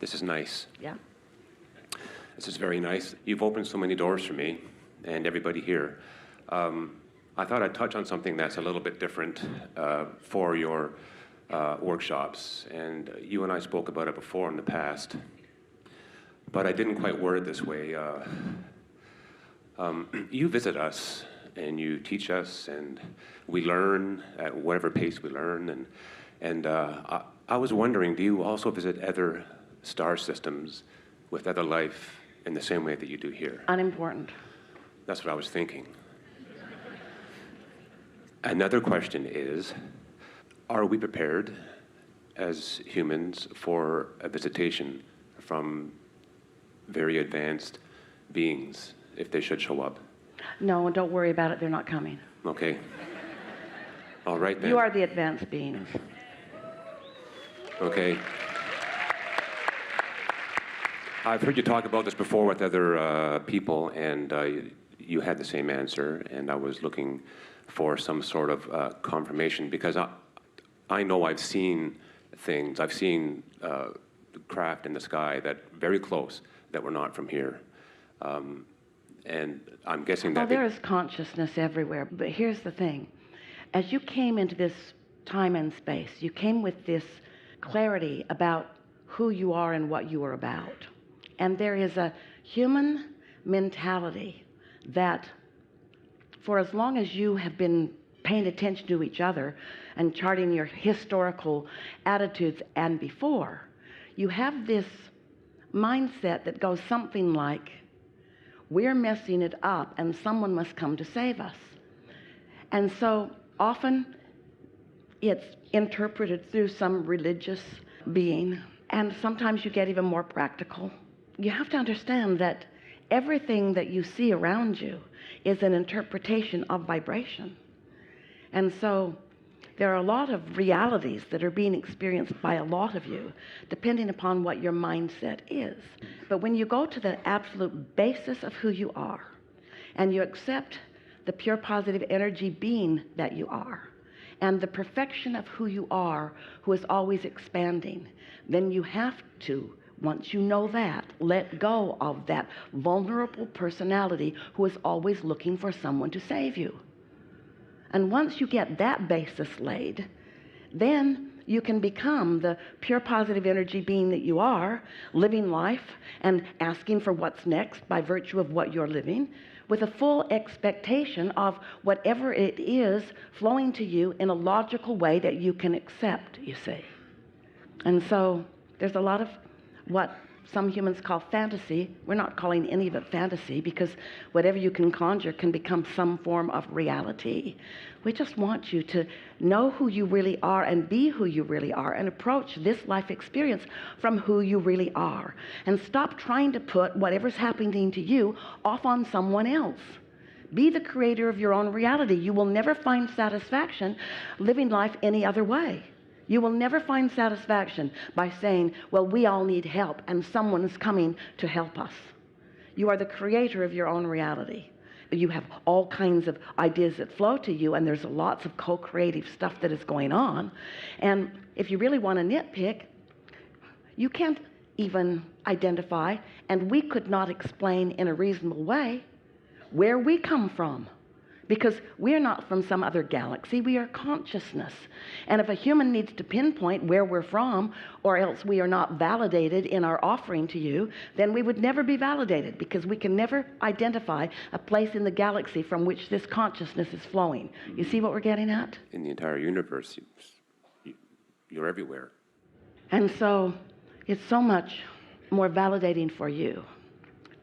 This is nice. Yeah. This is very nice. You've opened so many doors for me and everybody here. I thought I'd touch on something that's a little bit different for your workshops. And you and I spoke about it before in the past, but I didn't quite word it this way. You visit us and you teach us, and we learn at whatever pace we learn. And I was wondering, do you also visit other star systems with other life in the same way that you do here? Unimportant. That's what I was thinking. Another question is, are we prepared as humans for a visitation from very advanced beings if they should show up? No, don't worry about it. They're not coming. Okay. All right then. You are the advanced beings. Okay. I've heard you talk about this before with other people, and you had the same answer, and I was looking for some sort of confirmation, because I know I've seen things. I've seen craft in the sky that very close that were not from here. And I'm guessing that... Oh, there is consciousness everywhere. But here's the thing. As you came into this time and space, you came with this clarity about who you are and what you are about. And there is a human mentality that for as long as you have been paying attention to each other and charting your historical attitudes and before, you have this mindset that goes something like, we're messing it up and someone must come to save us. And so often it's interpreted through some religious being, and sometimes you get even more practical. You have to understand that everything that you see around you is an interpretation of vibration. And so there are a lot of realities that are being experienced by a lot of you, depending upon what your mindset is. But when you go to the absolute basis of who you are, and you accept the pure positive energy being that you are, and the perfection of who you are, who is always expanding, then you have to, once you know that, let go of that vulnerable personality who is always looking for someone to save you. And once you get that basis laid, then you can become the pure positive energy being that you are, living life and asking for what's next by virtue of what you're living, with a full expectation of whatever it is flowing to you in a logical way that you can accept, you see. And so there's a lot of what some humans call fantasy. We're not calling any of it fantasy, because whatever you can conjure can become some form of reality. We just want you to know who you really are and be who you really are, and approach this life experience from who you really are. And stop trying to put whatever's happening to you off on someone else. Be the creator of your own reality. You will never find satisfaction living life any other way. You will never find satisfaction by saying, well, we all need help and someone is coming to help us. You are the creator of your own reality. You have all kinds of ideas that flow to you, and there's lots of co-creative stuff that is going on. And if you really want to nitpick, you can't even identify, and we could not explain in a reasonable way, where we come from. Because we're not from some other galaxy, we are consciousness. And if a human needs to pinpoint where we're from, or else we are not validated in our offering to you, then we would never be validated, because we can never identify a place in the galaxy from which this consciousness is flowing. You see what we're getting at? In the entire universe, you're everywhere. And so it's so much more validating for you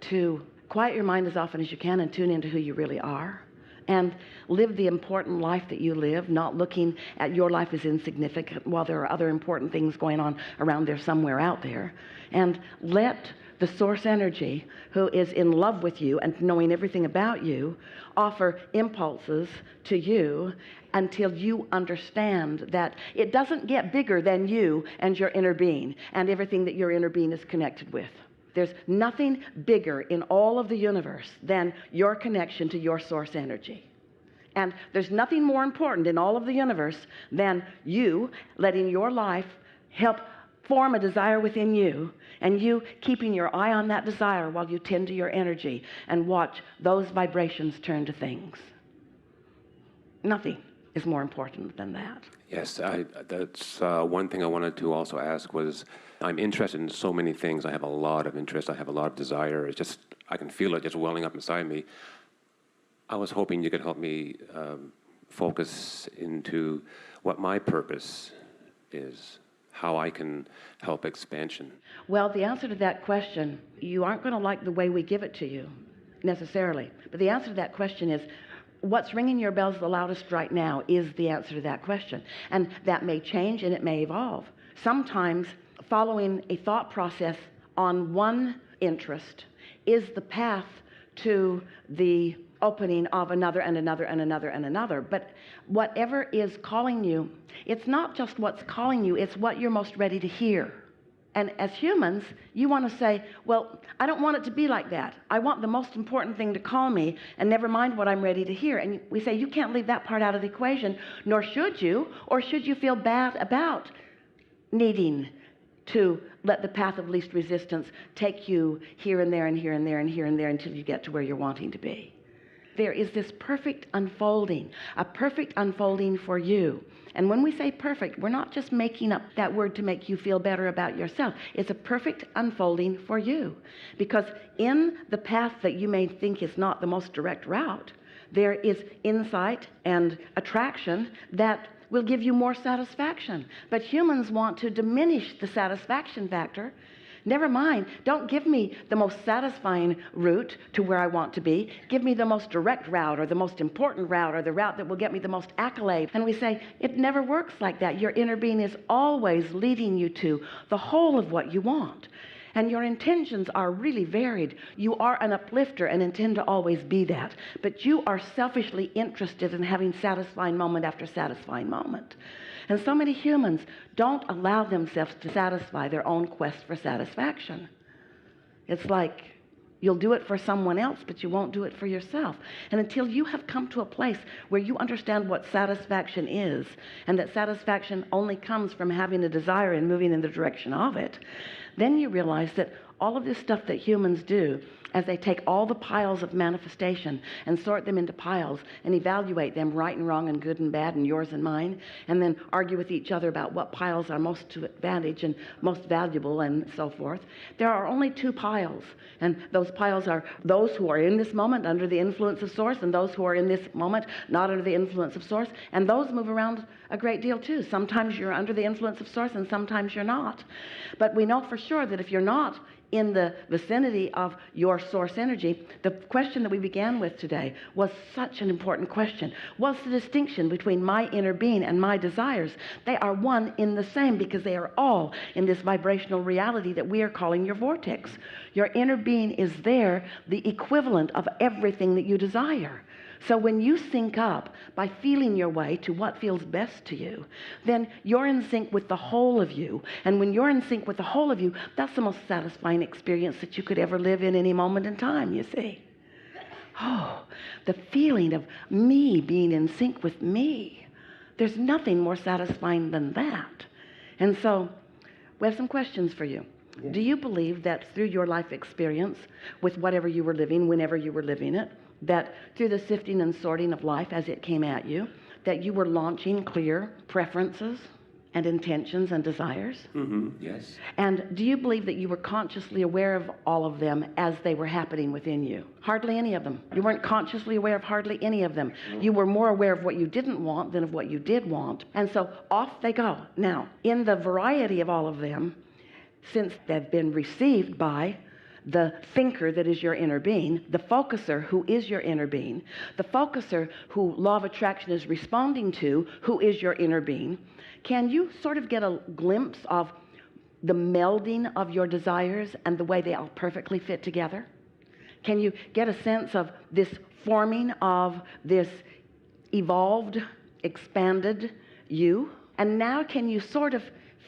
to quiet your mind as often as you can and tune into who you really are, and live the important life that you live, not looking at your life as insignificant while there are other important things going on around there somewhere out there. And let the source energy, who is in love with you and knowing everything about you, offer impulses to you until you understand that it doesn't get bigger than you and your inner being and everything that your inner being is connected with. There's nothing bigger in all of the universe than your connection to your source energy. And there's nothing more important in all of the universe than you letting your life help form a desire within you, and you keeping your eye on that desire while you tend to your energy and watch those vibrations turn to things. Nothing is more important than that. Yes, that's one thing I wanted to also ask was, I'm interested in so many things. I have a lot of interest. I have a lot of desire. It's just, I can feel it just welling up inside me. I was hoping you could help me focus into what my purpose is, how I can help expansion. Well, the answer to that question, you aren't going to like the way we give it to you necessarily. But the answer to that question is, what's ringing your bells the loudest right now is the answer to that question. And that may change and it may evolve. Sometimes following a thought process on one interest is the path to the opening of another and another and another and another. But whatever is calling you, it's not just what's calling you, it's what you're most ready to hear. And as humans, you want to say, well, I don't want it to be like that. I want the most important thing to call me, and never mind what I'm ready to hear. And we say, you can't leave that part out of the equation, nor should you, or should you feel bad about needing to let the path of least resistance take you here and there and here and there and here and there until you get to where you're wanting to be. There is this perfect unfolding, a perfect unfolding for you. And when we say perfect, we're not just making up that word to make you feel better about yourself. It's a perfect unfolding for you. Because in the path that you may think is not the most direct route, there is insight and attraction that will give you more satisfaction. But humans want to diminish the satisfaction factor. Never mind, don't give me the most satisfying route to where I want to be. Give me the most direct route or the most important route or the route that will get me the most accolade. And we say, it never works like that. Your inner being is always leading you to the whole of what you want. And your intentions are really varied. You are an uplifter and intend to always be that. But you are selfishly interested in having satisfying moment after satisfying moment. And so many humans don't allow themselves to satisfy their own quest for satisfaction. It's like you'll do it for someone else, but you won't do it for yourself. And until you have come to a place where you understand what satisfaction is, and that satisfaction only comes from having a desire and moving in the direction of it, then you realize that all of this stuff that humans do, as they take all the piles of manifestation and sort them into piles and evaluate them right and wrong and good and bad and yours and mine, and then argue with each other about what piles are most to advantage and most valuable and so forth, there are only two piles. And those piles are those who are in this moment under the influence of Source and those who are in this moment not under the influence of Source. And those move around a great deal too. Sometimes you're under the influence of Source and sometimes you're not. But we know for sure that if you're not in the vicinity of your source energy, the question that we began with today was such an important question. What's the distinction between my inner being and my desires? They are one in the same because they are all in this vibrational reality that we are calling your vortex. Your inner being is there, the equivalent of everything that you desire. So when you sync up by feeling your way to what feels best to you, then you're in sync with the whole of you. And when you're in sync with the whole of you, that's the most satisfying experience that you could ever live in any moment in time, you see. Oh, the feeling of me being in sync with me. There's nothing more satisfying than that. And so we have some questions for you. Yeah. Do you believe that through your life experience, with whatever you were living, whenever you were living it, that through the sifting and sorting of life as it came at you, that you were launching clear preferences and intentions and desires? Mm-hmm. Yes. And do you believe that you were consciously aware of all of them as they were happening within you? Hardly any of them. You weren't consciously aware of hardly any of them. You were more aware of what you didn't want than of what you did want. And so off they go. Now, in the variety of all of them, since they've been received by the thinker that is your inner being, the focuser who is your inner being, the focuser who law of attraction is responding to, who is your inner being, can you sort of get a glimpse of the melding of your desires and the way they all perfectly fit together? Can you get a sense of this forming of this evolved, expanded you? And now can you sort of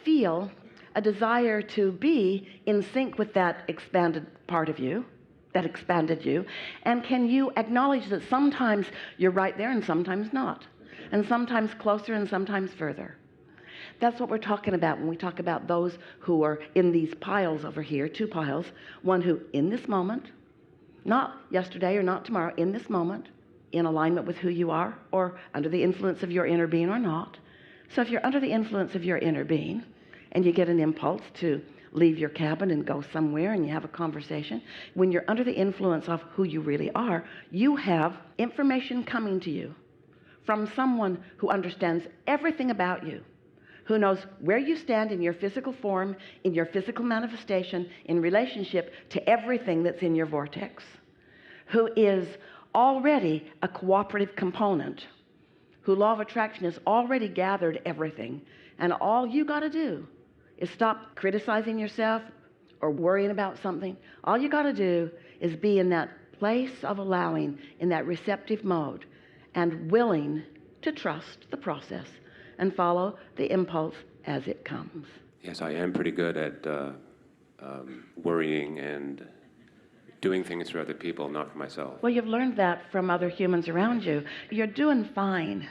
feel a desire to be in sync with that expanded part of you, that expanded you? And can you acknowledge that sometimes you're right there and sometimes not, and sometimes closer and sometimes further? That's what we're talking about when we talk about those who are in these piles over here, 2 piles. One who, in this moment, not yesterday or not tomorrow, in this moment, in alignment with who you are, or under the influence of your inner being or not. So if you're under the influence of your inner being, and you get an impulse to leave your cabin and go somewhere and you have a conversation, when you're under the influence of who you really are, you have information coming to you from someone who understands everything about you, who knows where you stand in your physical form, in your physical manifestation, in relationship to everything that's in your vortex, who is already a cooperative component, who law of attraction has already gathered everything, and all you got to do is stop criticizing yourself or worrying about something. All you got to do is be in that place of allowing, in that receptive mode, and willing to trust the process and follow the impulse as it comes. Yes, I am pretty good at worrying and doing things for other people, not for myself. Well, you've learned that from other humans around you. You're doing fine.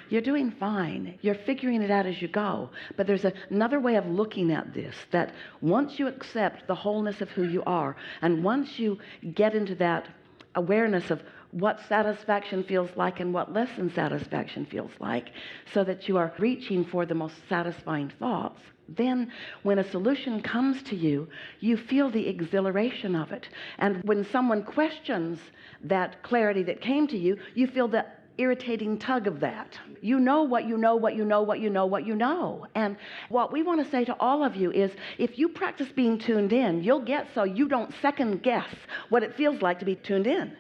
You're doing fine. You're figuring it out as you go. But there's another way of looking at this, that once you accept the wholeness of who you are, and once you get into that awareness of what satisfaction feels like and what less than satisfaction feels like, so that you are reaching for the most satisfying thoughts, then when a solution comes to you, you feel the exhilaration of it. And when someone questions that clarity that came to you, you feel the irritating tug of that. You know what you know, what you know, what you know, what you know. And what we want to say to all of you is, if you practice being tuned in, you'll get so you don't second guess what it feels like to be tuned in.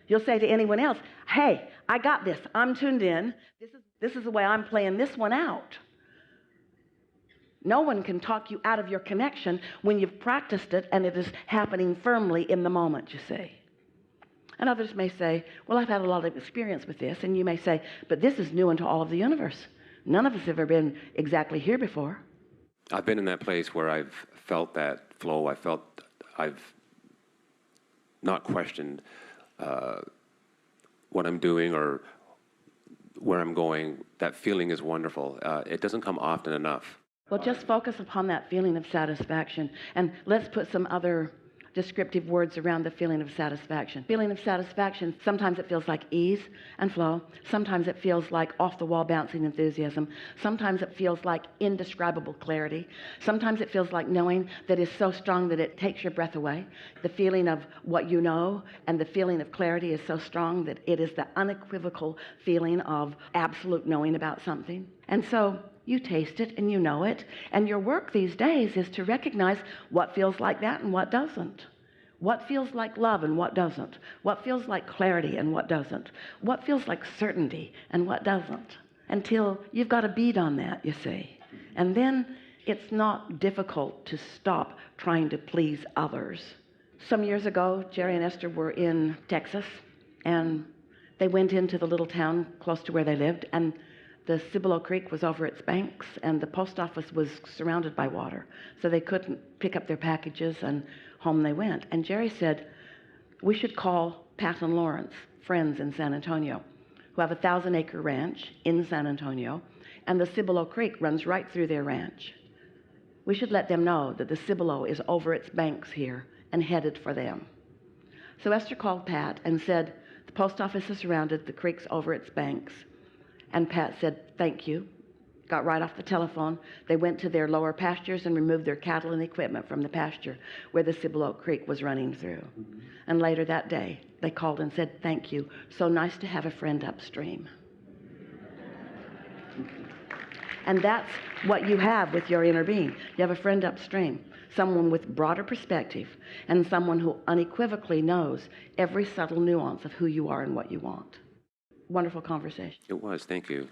You'll say to anyone else, hey, I got this. I'm tuned in. This is the way I'm playing this one out. No one can talk you out of your connection when you've practiced it and it is happening firmly in the moment, you see. And others may say, well, I've had a lot of experience with this. And you may say, but this is new into all of the universe. None of us have ever been exactly here before. I've been in that place where I've felt that flow. I've not questioned what I'm doing or where I'm going. That feeling is wonderful. It doesn't come often enough. Well, just focus upon that feeling of satisfaction, and let's put some other descriptive words around the feeling of satisfaction. Feeling of satisfaction, sometimes it feels like ease and flow. Sometimes it feels like off-the-wall bouncing enthusiasm. Sometimes it feels like indescribable clarity. Sometimes it feels like knowing that is so strong that it takes your breath away. The feeling of what you know and the feeling of clarity is so strong that it is the unequivocal feeling of absolute knowing about something. And so you taste it and you know it. And your work these days is to recognize what feels like that and what doesn't. What feels like love and what doesn't. What feels like clarity and what doesn't. What feels like certainty and what doesn't. Until you've got a bead on that, you see. And then it's not difficult to stop trying to please others. Some years ago, Jerry and Esther were in Texas, and they went into the little town close to where they lived, and the Cibolo Creek was over its banks, and the post office was surrounded by water. So they couldn't pick up their packages, and home they went. And Jerry said, we should call Pat and Lawrence, friends in San Antonio, who have a 1,000-acre ranch in San Antonio, and the Cibolo Creek runs right through their ranch. We should let them know that the Cibolo is over its banks here and headed for them. So Esther called Pat and said, the post office is surrounded, the creek's over its banks. And Pat said, thank you, got right off the telephone. They went to their lower pastures and removed their cattle and equipment from the pasture where the Cibolo Creek was running through. Mm-hmm. And later that day, they called and said, thank you. So nice to have a friend upstream. And that's what you have with your inner being. You have a friend upstream, someone with broader perspective, and someone who unequivocally knows every subtle nuance of who you are and what you want. Wonderful conversation. It was. Thank you.